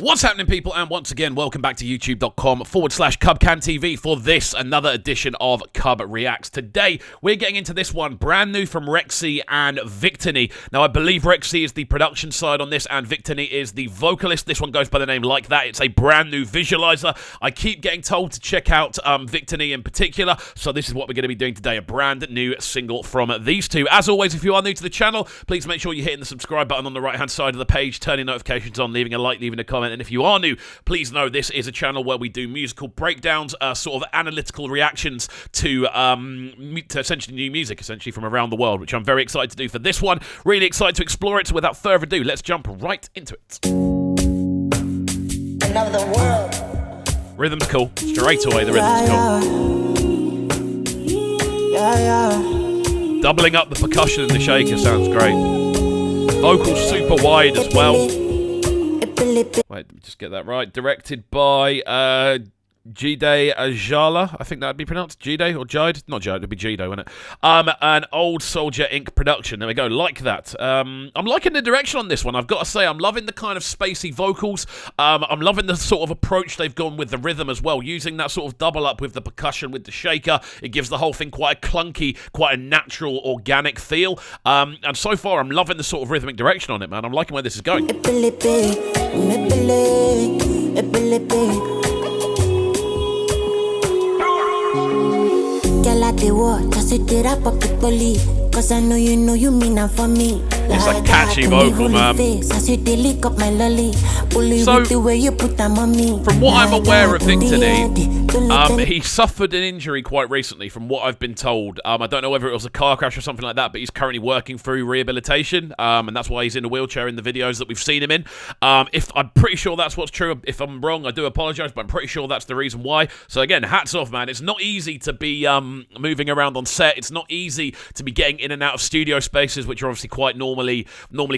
What's happening, people? And once again, welcome back to youtube.com/CubCamTV for this, another edition of CubReacts. Today, we're getting into this one, brand new from Rexxie and Victony. Now, I believe Rexxie is the production side on this, and Victony is the vocalist. This one goes by the name Like That. It's a brand new visualizer. I keep getting told to check out Victony in particular, so this is what we're going to be doing today, a brand new single from these two. As always, if you are new to the channel, please make sure you're hitting the subscribe button on the right-hand side of the page, turning notifications on, leaving a like, leaving a comment. And if you are new, please know this is a channel where we do musical breakdowns, sort of analytical reactions to essentially new music, essentially from around the world, which I'm very excited to do for this one. Really excited to explore it. So without further ado, let's jump right into it. Another world. Rhythm's cool. Straight away, the rhythm's cool. Doubling up the percussion and the shaker sounds great. Vocals super wide as well. Wait, let me just get that right. Directed by Jide Ajala, I think that would be pronounced. Jide or Jide? Not Jide, it would be Jido, wouldn't it? An Old Soldier Inc. production. There we go, Like That. I'm liking the direction on this one, I've got to say. I'm loving the kind of spacey vocals. I'm loving the sort of approach they've gone with the rhythm as well, using that sort of double up with the percussion, with the shaker. It gives the whole thing quite a clunky, quite a natural, organic feel. And so far, I'm loving the sort of rhythmic direction on it, man. I'm liking where this is going. Cause I know you mean that for me. It's a catchy vocal, man. So, from what I'm aware of Victony, he suffered an injury quite recently, from what I've been told. I don't know whether it was a car crash or something like that, but he's currently working through rehabilitation, and that's why he's in a wheelchair in the videos that we've seen him in. If I'm pretty sure that's what's true. If I'm wrong, I do apologise, but I'm pretty sure that's the reason why. So again, hats off, man. It's not easy to be moving around on set. It's not easy to be getting in and out of studio spaces, which are obviously quite normally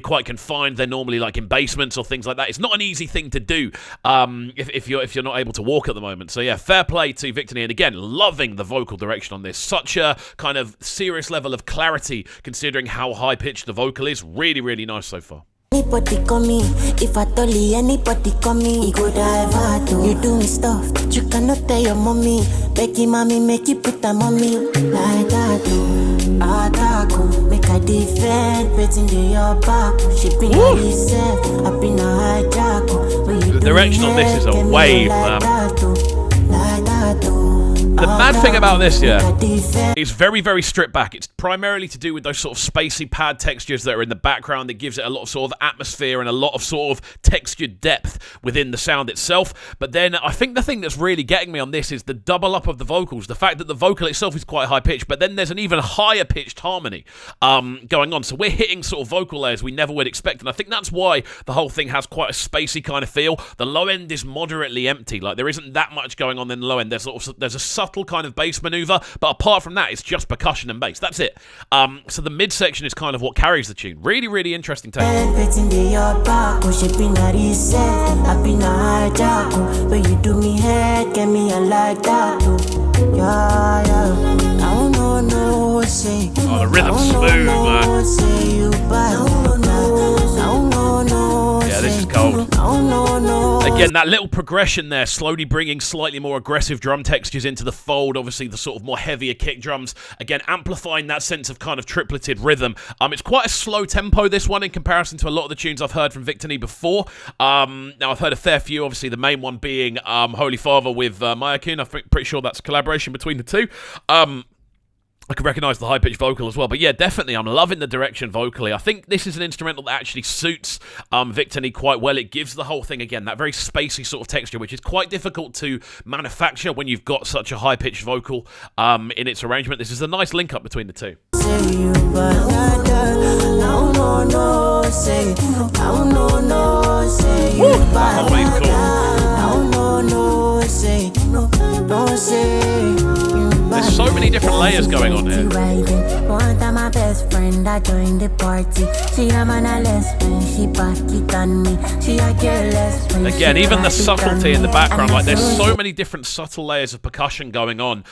quite confined. They're normally like in basements or things like that. It's not an easy thing to do if you're not able to walk at the moment. So yeah, fair play to Victony, and again, loving the vocal direction on this. Such a kind of serious level of clarity considering how high pitched the vocal is. Really, really nice so far. Anybody call me, if I told you anybody call me, you go divert. You doing stuff that you cannot tell your mommy. Becky mommy, make you put them on me. Like that, attack, make a defend, betting to your back. She been a reset, I been a hijack. The direction on this is a wave, man. The mad thing about this, is very, very stripped back. It's primarily to do with those sort of spacey pad textures that are in the background. It gives it a lot of sort of atmosphere and a lot of sort of textured depth within the sound itself. But then I think the thing that's really getting me on this is the double up of the vocals. The fact that the vocal itself is quite high pitched, but then there's an even higher pitched harmony going on. So we're hitting sort of vocal layers we never would expect. And I think that's why the whole thing has quite a spacey kind of feel. The low end is moderately empty. Like, there isn't that much going on in the low end. There's a subtle kind of bass maneuver, but apart from that, it's just percussion and bass. That's it. So the midsection is kind of what carries the tune. Really, really interesting take. Oh, the rhythm's smooth, man. Yeah, this is cold. Again, that little progression there, slowly bringing slightly more aggressive drum textures into the fold. Obviously, the sort of more heavier kick drums. Again, amplifying that sense of kind of tripleted rhythm. It's quite a slow tempo, this one, in comparison to a lot of the tunes I've heard from Victony before. Now, I've heard a fair few, obviously, the main one being Holy Father with Mayakun. I'm pretty sure that's a collaboration between the two. I can recognise the high-pitched vocal as well. But yeah, definitely, I'm loving the direction vocally. I think this is an instrumental that actually suits Victony quite well. It gives the whole thing, again, that very spacey sort of texture, which is quite difficult to manufacture when you've got such a high-pitched vocal in its arrangement. This is a nice link-up between the two. There's so many different layers going on here. One time my best friend, I joined the party. She a man a lesbian, she back it on me. She a careless friend. Again, even the subtlety in the background, like there's so many different subtle layers of percussion going on.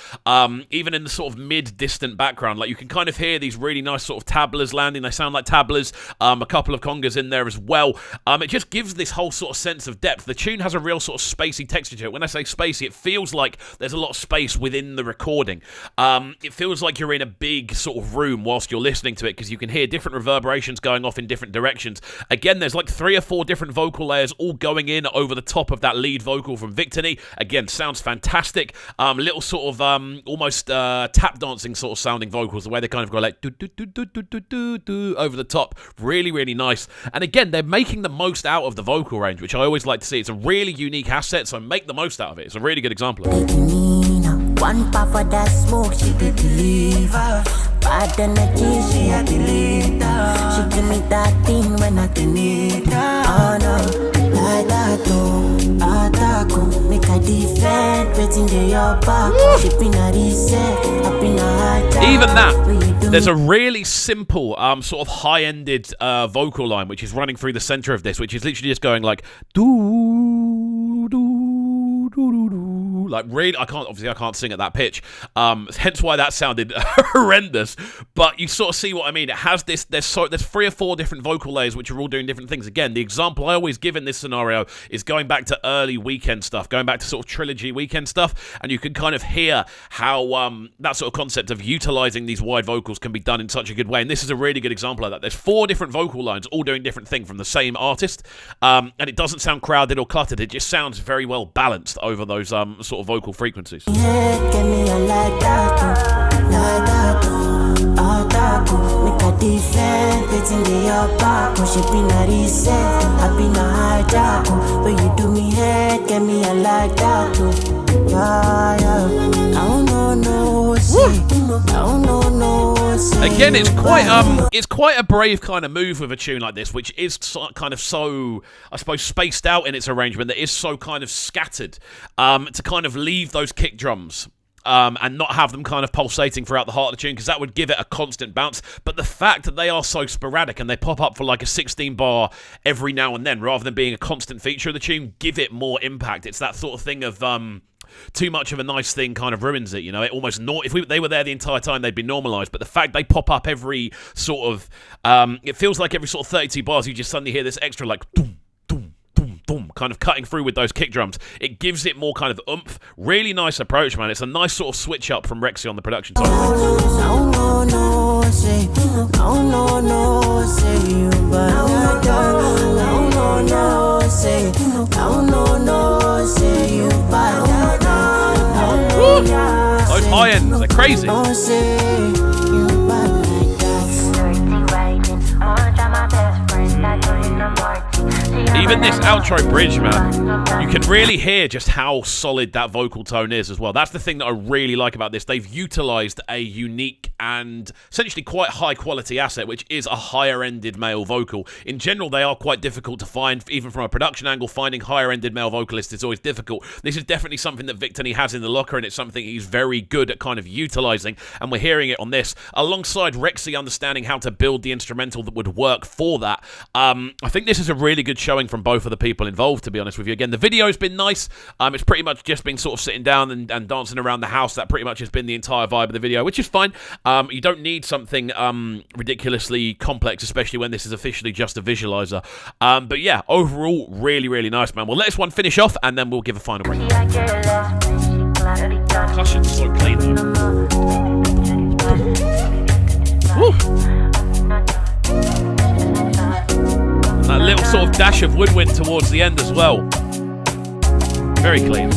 Even in the sort of mid-distant background, like you can kind of hear these really nice sort of tablas landing. They sound like tablas. A couple of congas in there as well. It just gives this whole sort of sense of depth. The tune has a real sort of spacey texture to it. When I say spacey, it feels like there's a lot of space within the recording. It feels like you're in a big sort of room whilst you're listening to it, because you can hear different reverberations going off in different directions. Again, there's like 3 or 4 different vocal layers all going in over the top of that lead vocal from Victony. Again, sounds fantastic. Little sort of almost tap dancing sort of sounding vocals, the way they kind of go like do do do do do do do do over the top. Really, really nice. And again, they're making the most out of the vocal range, which I always like to see. It's a really unique asset, so make the most out of it. It's a really good example of it. One puff of that smoke, she did deliver. Bad energy, she a deleter. She give me that thing when I can need her. Oh no, like that though. Attack, make a defend, waiting to your back. She been a reset, up in a hard time. Even that, there's a really simple, sort of high-ended vocal line which is running through the center of this, which is literally just going like do do do do do. Like really, I can't sing at that pitch. Hence why that sounded horrendous. But you sort of see what I mean. It has this. There's 3 or 4 different vocal layers which are all doing different things. Again, the example I always give in this scenario is going back to early Weekend stuff, going back to sort of trilogy Weekend stuff, and you can kind of hear how that sort of concept of utilizing these wide vocals can be done in such a good way. And this is a really good example of that. There's 4 different vocal lines all doing different things from the same artist, and it doesn't sound crowded or cluttered. It just sounds very well balanced over those sort of vocal frequencies. Yeah, give me a like that, like that, make a defend, waiting to your back. She been a reset, I been a hijack. But you do me head, get me a like that, yeah, yeah. I don't know, Again, it's quite a brave kind of move with a tune like this, which is kind of so, I suppose, spaced out in its arrangement, that is so kind of scattered, to kind of leave those kick drums and not have them kind of pulsating throughout the heart of the tune, because that would give it a constant bounce. But the fact that they are so sporadic and they pop up for like a 16 bar every now and then, rather than being a constant feature of the tune, give it more impact. It's that sort of thing of too much of a nice thing kind of ruins it, you know. It almost they were there the entire time, they'd be normalized. But the fact they pop up every sort of it feels like every sort of 32 bars you just suddenly hear this extra like doom doom doom doom kind of cutting through with those kick drums. It gives it more kind of oomph. Really nice approach, man. It's a nice sort of switch up from Rexxie on the production side. Those high ends, they're crazy. Even this outro bridge, man, you can really hear just how solid that vocal tone is as well. That's the thing that I really like about this. They've utilized a unique and essentially quite high quality asset, which is a higher ended male vocal. In general, they are quite difficult to find, even from a production angle. Finding higher ended male vocalists is always difficult. This is definitely something that Victony has in the locker, and it's something he's very good at kind of utilizing, and we're hearing it on this, alongside Rexxie understanding how to build the instrumental that would work for that. I think this is a really good showing from both of the people involved, to be honest with you. Again, the video's been nice. It's pretty much just been sort of sitting down and dancing around the house. That pretty much has been the entire vibe of the video, which is fine. You don't need something ridiculously complex, especially when this is officially just a visualizer. But yeah, overall, really, really nice, man. We'll let this one finish off, and then we'll give a final break. Percussion's so clean, though. Woo. That little sort of dash of woodwind towards the end as well. Very clean.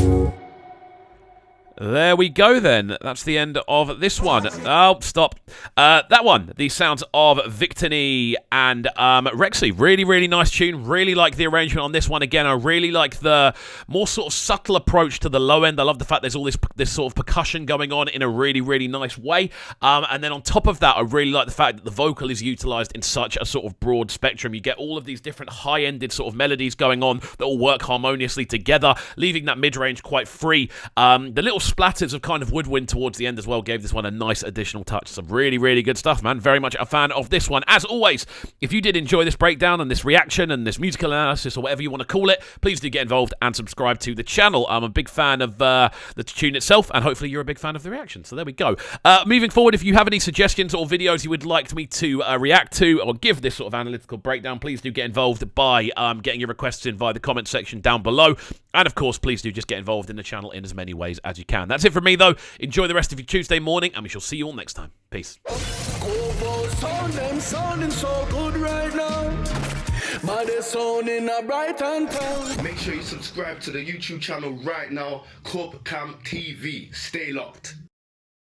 There we go then. That's the end of this one. Oh, stop. That one. The sounds of Victony and Rexxie. Really, really nice tune. Really like the arrangement on this one. Again, I really like the more sort of subtle approach to the low end. I love the fact there's all this sort of percussion going on in a really, really nice way. And then on top of that, I really like the fact that the vocal is utilized in such a sort of broad spectrum. You get all of these different high-ended sort of melodies going on that all work harmoniously together, leaving that mid-range quite free. The little splatters of kind of woodwind towards the end as well gave this one a nice additional touch. Some really, really good stuff, man. Very much a fan of this one. As always, if you did enjoy this breakdown and this reaction and this musical analysis or whatever you want to call it, please do get involved and subscribe to the channel. I'm a big fan of the tune itself, and hopefully you're a big fan of the reaction. So there we go. Moving forward, if you have any suggestions or videos you would like me to react to or give this sort of analytical breakdown, please do get involved by getting your requests in via the comment section down below. And of course, please do just get involved in the channel in as many ways as you can. That's it from me, though. Enjoy the rest of your Tuesday morning, and we shall see you all next time. Peace. Sounding so good right now. But they're sounding a bright and town. Make sure you subscribe to the YouTube channel right now, CubCamTV. Stay locked.